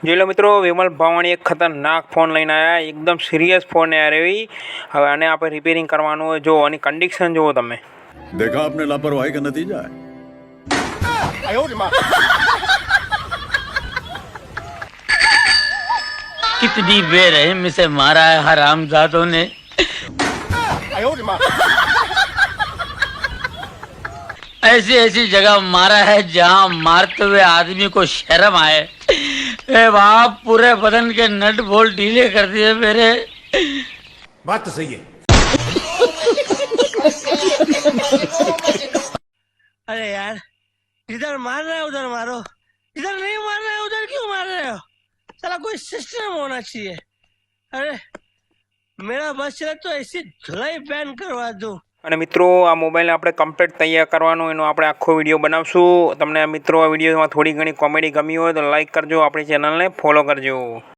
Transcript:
જોઈ લો મિત્રો, વિમલ ભાવાણી એક ખતરનાક ફોન લઈને આવ્યા, એકદમ સિરિયસ ફોન યાર એવી। હવે આને આપણે રિપેરિંગ કરવાનું હોય, જો આની કન્ડિશન જુઓ તમે। देखा आपने लापरवाही का नतीजा है। कितनी बेरहम से मारा है हरामजादों ने। ऐसी ऐसी जगह मारा है जहां मारते हुए आदमी को शर्म आए। ए बाप, पूरे बदन के नट बोल्ट ढीले कर दिए मेरे। बात तो सही है। अरे यार, इधर मार रहे हो उधर मारो, इधर नहीं मार रहे हो उधर क्यों मार रहे हो? साला कोई सिस्टम होना चाहिए। अरे मेरा बस चले तो ऐसी धुलाई बैन करवा दूं। અને મિત્રો, આ મોબાઈલને આપણે કમ્પ્લીટ તૈયાર કરવાનો એનો આપણે આખો વિડીયો બનાવશું। તમને મિત્રો આ વિડીયોમાં થોડી ઘણી કોમેડી ગમી હોય તો લાઈક કરજો, આપણી ચેનલને ફોલો કરજો।